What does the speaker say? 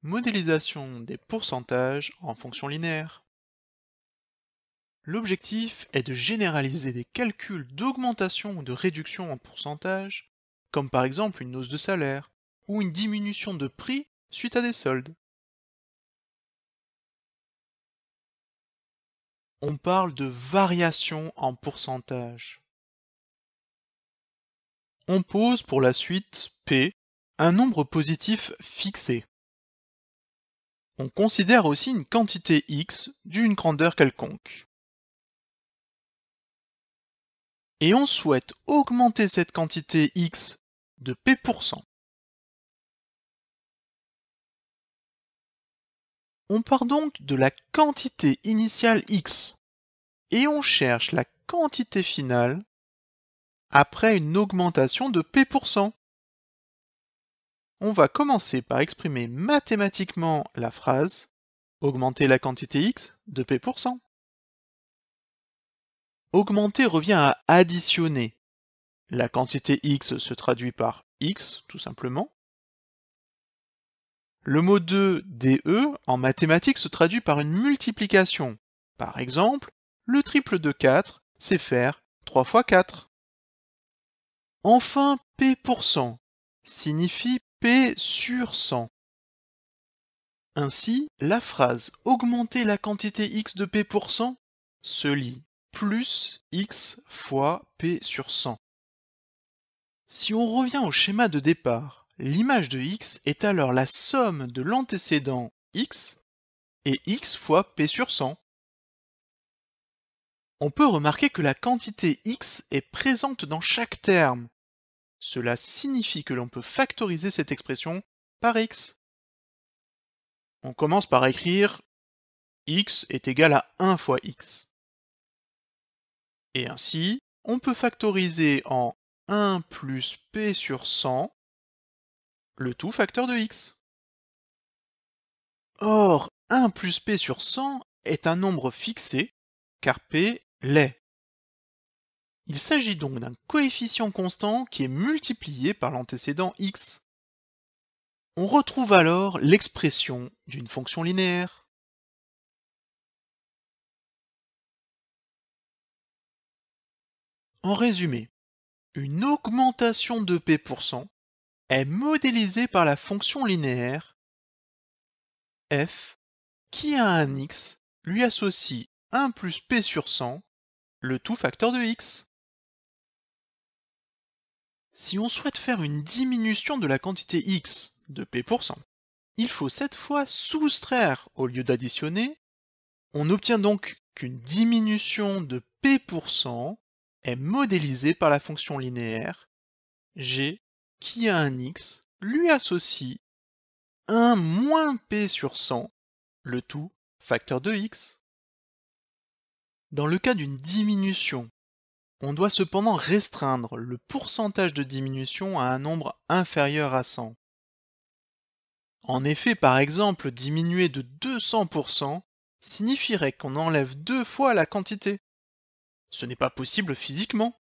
Modélisation des pourcentages en fonction linéaire. L'objectif est de généraliser des calculs d'augmentation ou de réduction en pourcentage, comme par exemple une hausse de salaire ou une diminution de prix suite à des soldes. On parle de variation en pourcentage. On pose pour la suite P un nombre positif fixé. On considère aussi une quantité X d'une grandeur quelconque. Et on souhaite augmenter cette quantité X de P%. On part donc de la quantité initiale X et on cherche la quantité finale après une augmentation de P%. On va commencer par exprimer mathématiquement la phrase augmenter la quantité X de P%. Augmenter revient à additionner. La quantité X se traduit par X, tout simplement. Le mot de DE en mathématiques se traduit par une multiplication. Par exemple, le triple de 4, c'est faire 3 fois 4. Enfin, P% signifie P sur 100. Ainsi, la phrase augmenter la quantité X de P% se lit plus X fois P sur 100. Si on revient au schéma de départ, l'image de X est alors la somme de l'antécédent X et X fois P sur 100. On peut remarquer que la quantité X est présente dans chaque terme. Cela signifie que l'on peut factoriser cette expression par X. On commence par écrire X est égal à 1 fois X. Et ainsi, on peut factoriser en 1 plus P sur 100, le tout facteur de X. Or, 1 plus P sur 100 est un nombre fixé, car P l'est. Il s'agit donc d'un coefficient constant qui est multiplié par l'antécédent X. On retrouve alors l'expression d'une fonction linéaire. En résumé, une augmentation de P% est modélisée par la fonction linéaire f qui à un x lui associe 1 plus P sur 100, le tout facteur de x. Si on souhaite faire une diminution de la quantité x de P%, il faut cette fois soustraire au lieu d'additionner. On obtient donc qu'une diminution de P% est modélisée par la fonction linéaire g qui à un x lui associe 1 moins P sur 100, le tout facteur de x. Dans le cas d'une diminution, on doit cependant restreindre le pourcentage de diminution à un nombre inférieur à 100. En effet, par exemple, diminuer de 200% signifierait qu'on enlève 2 fois la quantité. Ce n'est pas possible physiquement.